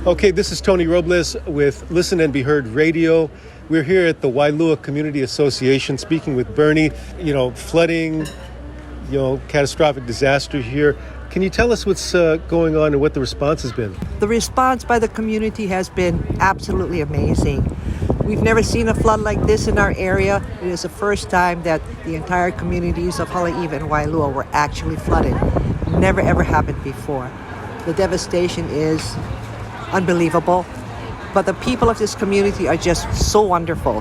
Okay, this is Tony Robles with Listen and Be Heard Radio. We're here at the Waialua Community Association speaking with Bernie. Flooding, catastrophic disaster here. Can you tell us what's going on and what the response has been? The response by the community has been absolutely amazing. We've never seen a flood like this in our area. It is the first time that the entire communities of Haleiwa and Waialua were actually flooded. Never ever happened before. The devastation is unbelievable, but the people of this community are just so wonderful.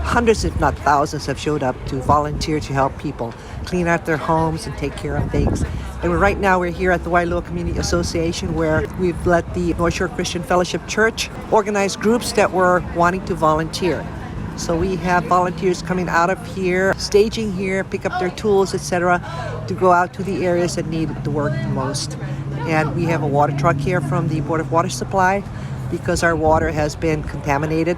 Hundreds, if not thousands, have showed up to volunteer to help people clean out their homes and take care of things. And right now we're here at the Waialua Community Association, where we've let the North Shore Christian Fellowship Church organize groups that were wanting to volunteer. So we have volunteers coming out of here, staging here, pick up their tools, etc., to go out to the areas that need the work the most. And we have a water truck here from the Board of Water Supply because our water has been contaminated,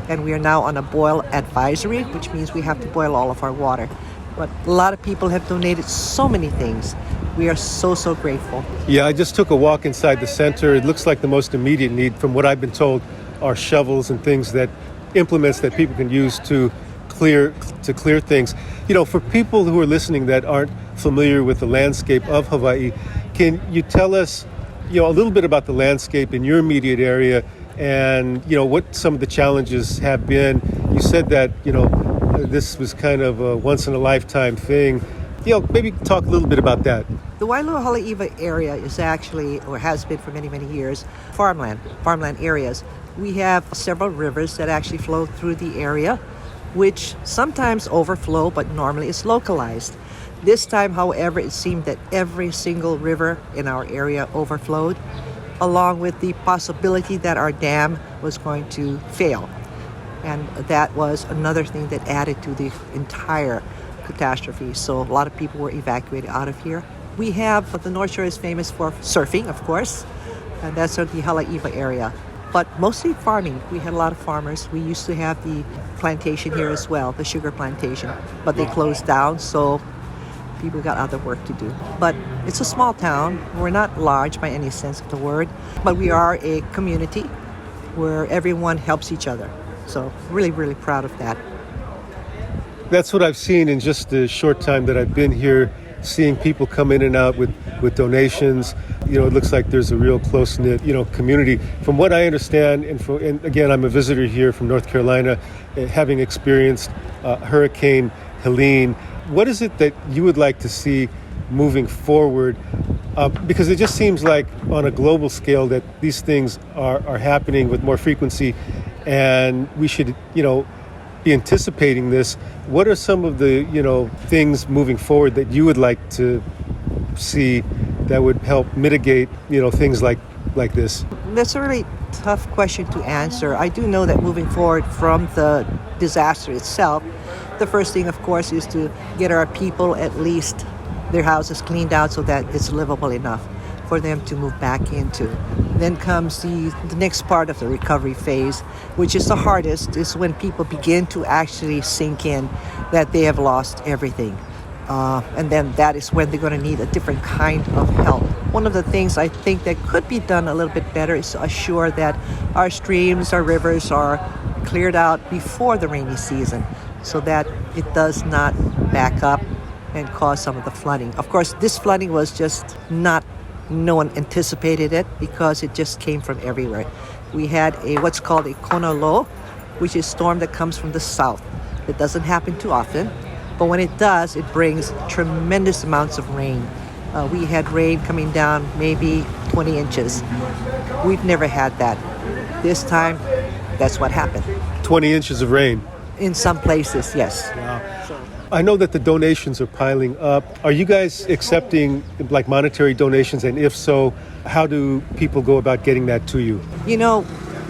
and we are now on a boil advisory, which means we have to boil all of our water. But a lot of people have donated so many things. We are so grateful. Yeah, I just took a walk inside the center. It looks like the most immediate need, from what I've been told, are shovels and things implements that people can use to clear things. For people who are listening that aren't familiar with the landscape of Hawaii, can you tell us, a little bit about the landscape in your immediate area and, what some of the challenges have been? You said that, this was kind of a once-in-a-lifetime thing. Maybe talk a little bit about that. The Waialua Haleiwa area is actually, or has been for many, many years, farmland areas. We have several rivers that actually flow through the area, which sometimes overflow, but normally it's localized. This time, however, it seemed that every single river in our area overflowed, along with the possibility that our dam was going to fail. And that was another thing that added to the entire catastrophe. So a lot of people were evacuated out of here. We have, the North Shore is famous for surfing, of course, and that's the Haleiwa area. But mostly farming. We had a lot of farmers. We used to have the plantation here as well, the sugar plantation, but they closed down, so people got other work to do. But it's a small town. We're not large by any sense of the word, but we are a community where everyone helps each other. So really, really proud of that. That's what I've seen in just the short time that I've been here, seeing people come in and out with donations. It looks like there's a real close-knit, community. From what I understand, and again, I'm a visitor here from North Carolina, having experienced Hurricane Helene. What is it that you would like to see moving forward? Because it just seems like on a global scale that these things are happening with more frequency, and we should, be anticipating this. What are some of the, things moving forward that you would like to see that would help mitigate, things like this? That's a really tough question to answer. I do know that moving forward from the disaster itself, the first thing, of course, is to get our people at least their houses cleaned out so that it's livable enough for them to move back into. Then comes the next part of the recovery phase, which is the hardest, is when people begin to actually sink in that they have lost everything. And then that is when they're going to need a different kind of help. One of the things I think that could be done a little bit better is to assure that our streams, our rivers are cleared out before the rainy season so that it does not back up and cause some of the flooding. Of course, this flooding was just no one anticipated it because it just came from everywhere. We had what's called a kona low, which is a storm that comes from the south. It doesn't happen too often, but when it does, it brings tremendous amounts of rain. We had rain coming down maybe 20 inches. We've never had that. This time, that's what happened. 20 inches of rain? In some places, yes. Wow. I know that the donations are piling up. Are you guys accepting monetary donations? And if so, how do people go about getting that to you?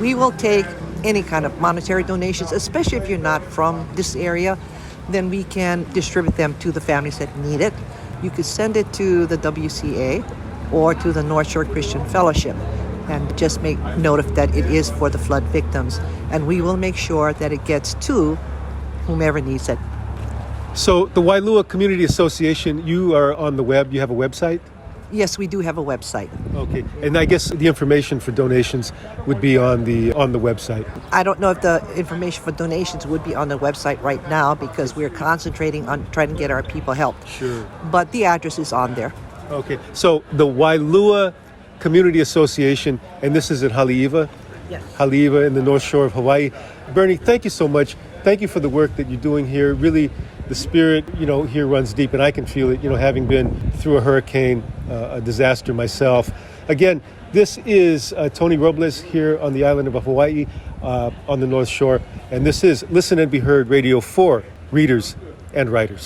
We will take any kind of monetary donations, especially if you're not from this area, then we can distribute them to the families that need it. You could send it to the WCA or to the North Shore Christian Fellowship and just make note of that it is for the flood victims. And we will make sure that it gets to whomever needs it. So the Waialua Community Association, you are on the web, you have a website? Yes, we do have a website. Okay, and I guess the information for donations would be on the website. I don't know if the information for donations would be on the website right now because we're concentrating on trying to get our people help. Sure. But the address is on there. Okay, so the Waialua Community Association, and this is at Haleiwa? Yes. Haleiwa in the North Shore of Hawaii. Bernie, thank you so much. Thank you for the work that you're doing here. Really, the spirit, here runs deep, and I can feel it, having been through a hurricane, a disaster myself. Again, this is Tony Robles here on the island of Hawaii on the North Shore, and this is Listen and Be Heard Radio for readers and writers.